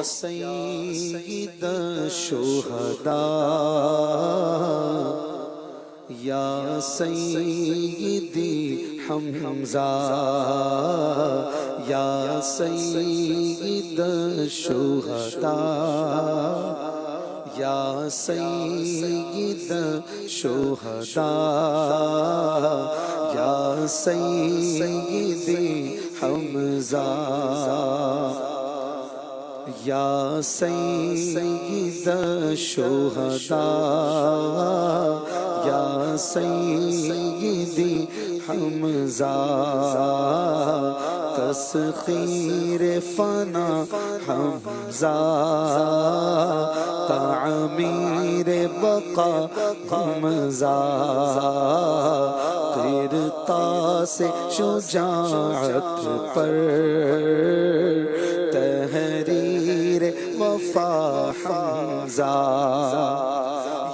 سید الشہداء یا سیدی حمزہ یا سید الشہداء یا سید الشہداء یا سیدی حمزہ یا سید الشہداء یا سیدی حمزہ تسخیر فنا حمزہ تعمیر بقا حمزہ قرطاس شجاعت پر تحریر وفا حمزہ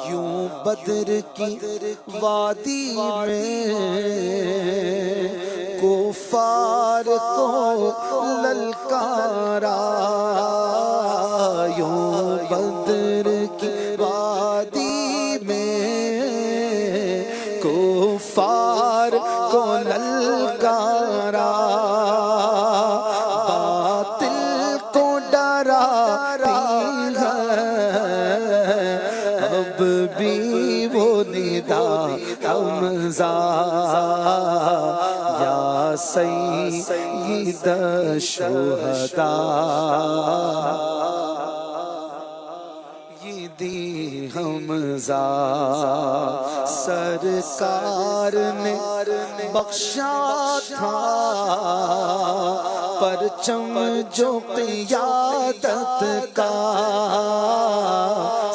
یوں بدر کی وادی میں کفار کو للکارا یوں بدر کی وادی میں کفار کو للکارا باطل کو ڈراتی ہے اب بھی وہ ندا حمزہ یا سید الشہداء دی حمزہ سرکار نے بخشا تھا پرچم جو قیادت کا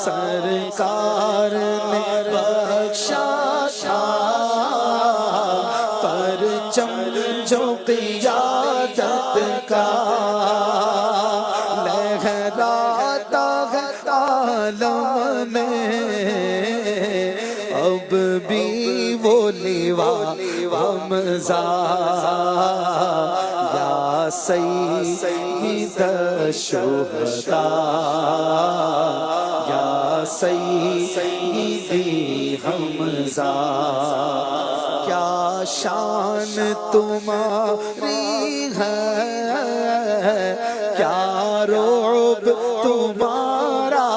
سرکار نے بخشا تھا پرچم جو قیادت کا لہراتا ہے عالم میں اب بھی وہ لیوا حمزہ یا سید الشہداء یا سیدی حمزہ کیا شان تمہاری ہے کیا رعب تمہارا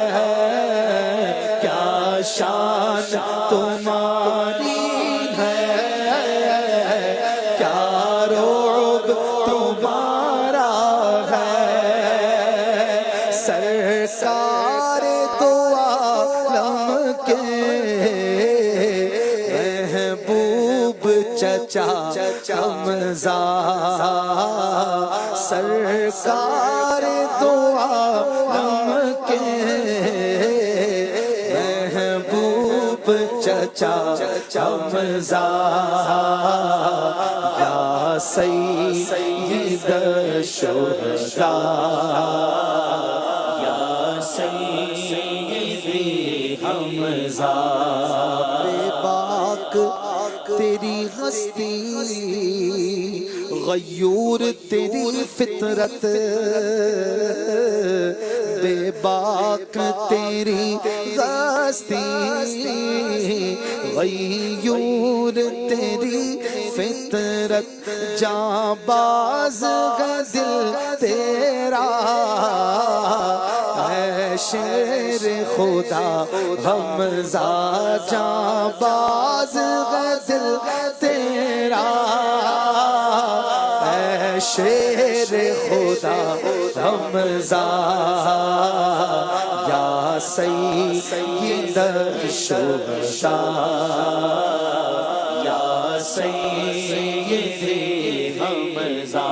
ہے کیا شان تمہاری ہے کیا رعب تمہارا ہے سرکار دو عالم کے محبوب چچا حمزہ سرکار دو عالم کے محبوب چچا حمزہ یا سید الشہداء یا سیدی حمزہ بے باک تیری ہستی غیور تیری فطرت بے باک تیری ہستی غیور تیری فطرت جاں باز دل تیرا اے شیر خدا حمزہ جاں باز دل تیرا اے شیر خدا حمزہ یا سید الشہداء یا سیدی حمزہ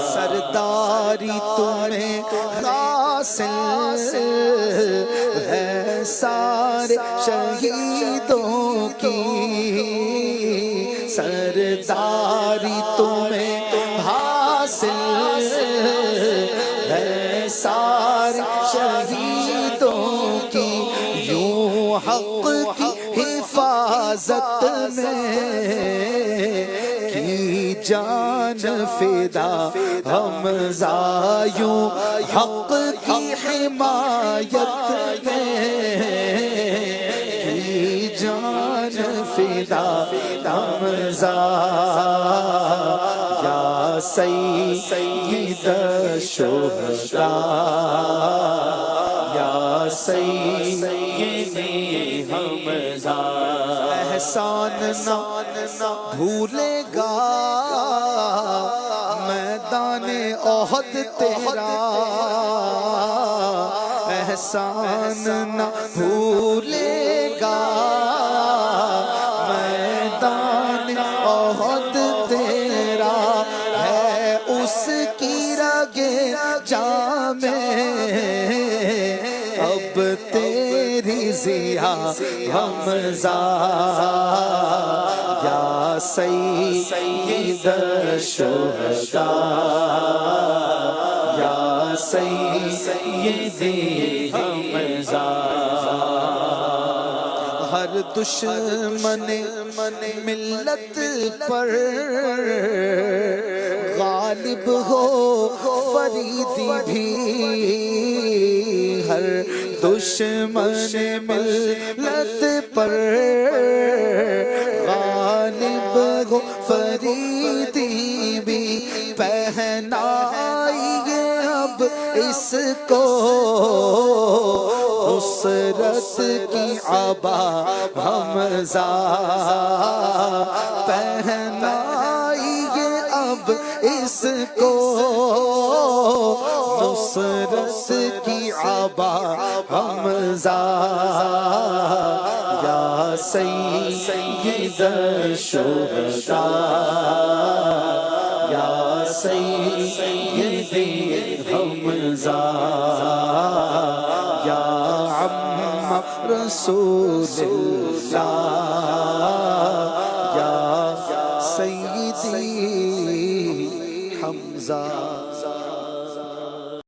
سرداری تمہیں حاصل ہے سارے شہیدوں کی سرداری تمہیں حاصل ہے سارے شہیدوں کی یوں حق کی حفاظت میں کی جان فدا حمزہ یوں حق کی حمایت میں کی جان فدا حمزہ یا سید الشہداء یا سیدی حمزہ احسان نہ بھولے گا میدان احد تیرا احسان نہ بھولے گا میدان احد تیرا ہے اس کی رگے جاں میں اب تیری ضیا حمزہ یا سید الشہداء یا سیدی حمزہ ہر دشمن ملت پر غالب ہو فریدی بھی ہر دشمن ملت پر غالب ہو فریدی بھی پہنائیے اب اس کو نصرت کی عبا حمزہ پہنائیے اب اس کو نصرت کی عبا حمزہ یا سید الشہداء یا سیدی حمزہ یا عم رسول اللہ یا سیدی حمزہ